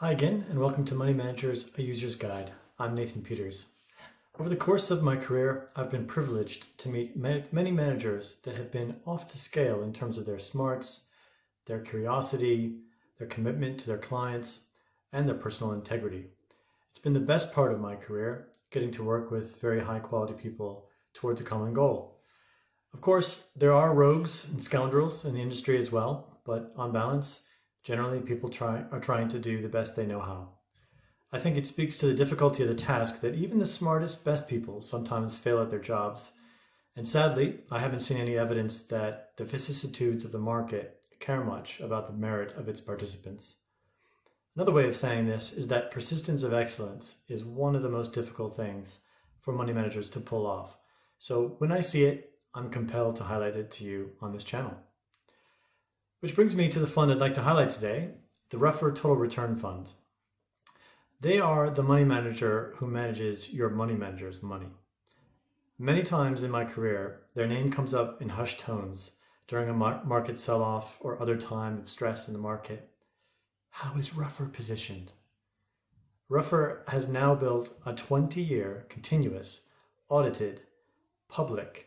Hi again, and welcome to Money Managers, a User's Guide. I'm Nathan Peters. Over the course of my career, I've been privileged to meet many managers that have been off the scale in terms of their smarts, their curiosity, their commitment to their clients, and their personal integrity. It's been the best part of my career, getting to work with very high quality people towards a common goal. Of course, there are rogues and scoundrels in the industry as well, but on balance, generally people are trying to do the best they know how. I think it speaks to the difficulty of the task that even the smartest, best people sometimes fail at their jobs. And sadly, I haven't seen any evidence that the vicissitudes of the market care much about the merit of its participants. Another way of saying this is that persistence of excellence is one of the most difficult things for money managers to pull off. So when I see it, I'm compelled to highlight it to you on this channel. Which brings me to the fund I'd like to highlight today, the Ruffer Total Return Fund. They are the money manager who manages your money manager's money. Many times in my career, their name comes up in hushed tones during a market sell-off or other time of stress in the market. How is Ruffer positioned? Ruffer has now built a 20-year continuous, audited, public,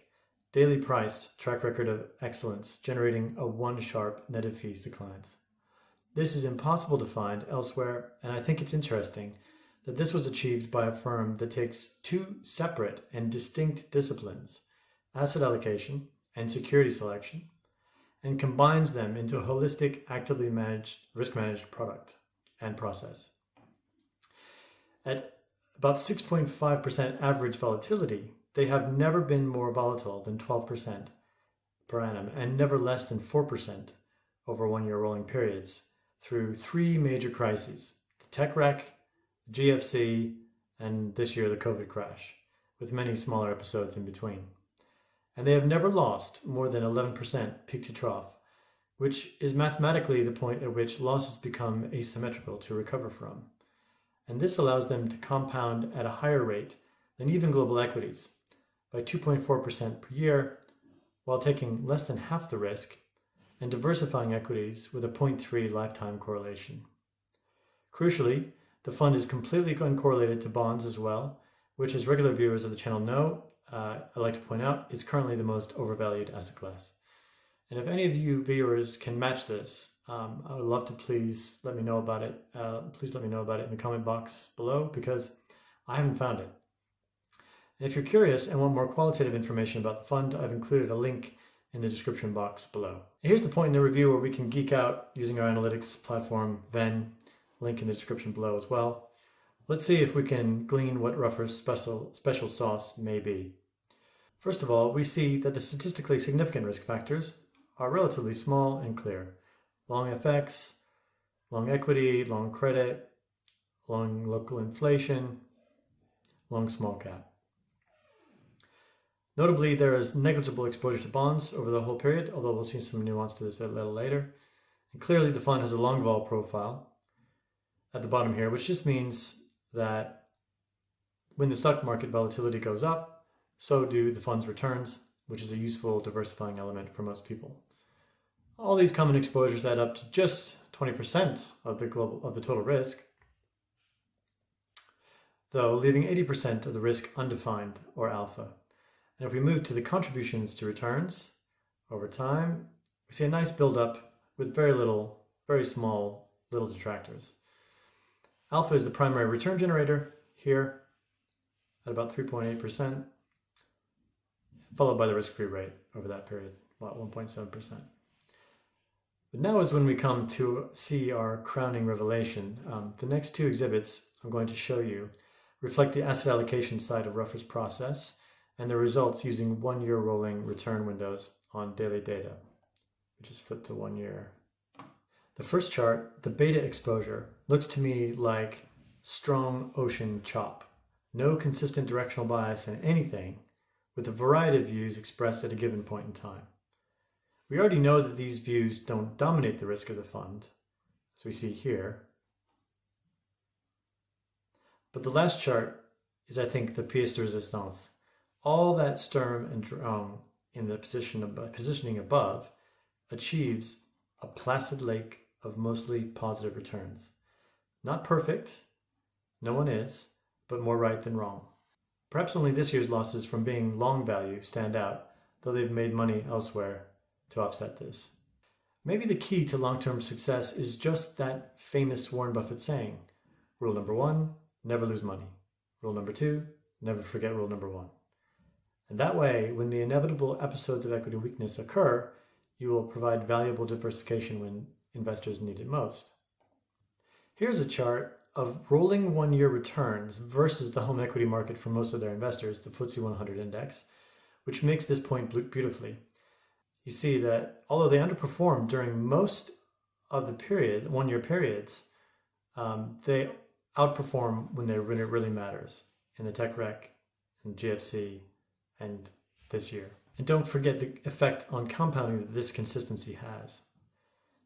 daily priced track record of excellence, generating a one-sharp net of fees to clients. This is impossible to find elsewhere, and I think it's interesting that this was achieved by a firm that takes two separate and distinct disciplines, asset allocation and security selection, and combines them into a holistic, actively managed, risk-managed product and process. At about 6.5% average volatility, they have never been more volatile than 12% per annum and never less than 4% over one-year rolling periods through three major crises: the tech wreck, the GFC, and this year the COVID crash, with many smaller episodes in between. And they have never lost more than 11% peak to trough, which is mathematically the point at which losses become asymmetrical to recover from. And this allows them to compound at a higher rate than even global equities, by 2.4% per year, while taking less than half the risk and diversifying equities with a 0.3 lifetime correlation. Crucially, the fund is completely uncorrelated to bonds as well, which, as regular viewers of the channel know, I like to point out, is currently the most overvalued asset class. And if any of you viewers can match this, I would love to please let me know about it. Please let me know about it in the comment box below, because I haven't found it. And if you're curious and want more qualitative information about the fund, I've included a link in the description box below. Here's the point in the review where we can geek out using our analytics platform, Venn, link in the description below as well. Let's see if we can glean what Ruffer's special sauce may be. First of all, we see that the statistically significant risk factors are relatively small and clear. Long FX, long equity, long credit, long local inflation, long small cap. Notably, there is negligible exposure to bonds over the whole period, although we'll see some nuance to this a little later. And clearly, the fund has a long vol profile at the bottom here, which just means that when the stock market volatility goes up, so do the fund's returns, which is a useful diversifying element for most people. All these common exposures add up to just 20% of the total risk, though leaving 80% of the risk undefined, or alpha. And if we move to the contributions to returns over time, we see a nice buildup with very small little detractors. Alpha is the primary return generator here at about 3.8%, followed by the risk-free rate over that period, about 1.7%. But now is when we come to see our crowning revelation. The next two exhibits I'm going to show you reflect the asset allocation side of Ruffer's process and the results using one-year rolling return windows on daily data. We just flip to 1 year. The first chart, the beta exposure, looks to me like strong ocean chop. No consistent directional bias in anything, with a variety of views expressed at a given point in time. We already know that these views don't dominate the risk of the fund, as we see here. But the last chart is, I think, the pièce de résistance. All that Sturm and Drang in the positioning above achieves a placid lake of mostly positive returns. Not perfect, no one is, but more right than wrong. Perhaps only this year's losses from being long value stand out, though they've made money elsewhere to offset this. Maybe the key to long-term success is just that famous Warren Buffett saying, rule number 1, never lose money. Rule number 2, never forget rule number 1. And that way, when the inevitable episodes of equity weakness occur, you will provide valuable diversification when investors need it most. Here's a chart of rolling one-year returns versus the home equity market for most of their investors, the FTSE 100 index, which makes this point beautifully. You see that although they underperformed during most of the one-year periods, they outperform when it really matters, in the tech wreck, and GFC, and this year. And don't forget the effect on compounding that this consistency has.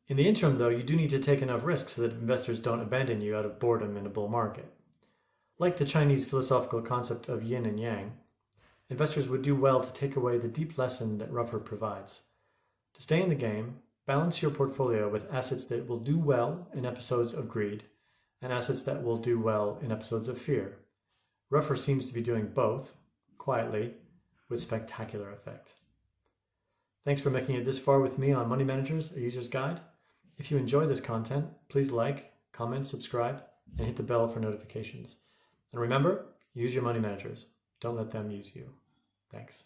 In the interim, though, you do need to take enough risk so that investors don't abandon you out of boredom in a bull market. Like the Chinese philosophical concept of yin and yang, investors would do well to take away the deep lesson that Ruffer provides. To stay in the game, balance your portfolio with assets that will do well in episodes of greed and assets that will do well in episodes of fear. Ruffer seems to be doing both, quietly, with spectacular effect. Thanks for making it this far with me on Money Managers, a User's Guide. If you enjoy this content, please like, comment, subscribe, and hit the bell for notifications. And remember, use your money managers. Don't let them use you. Thanks.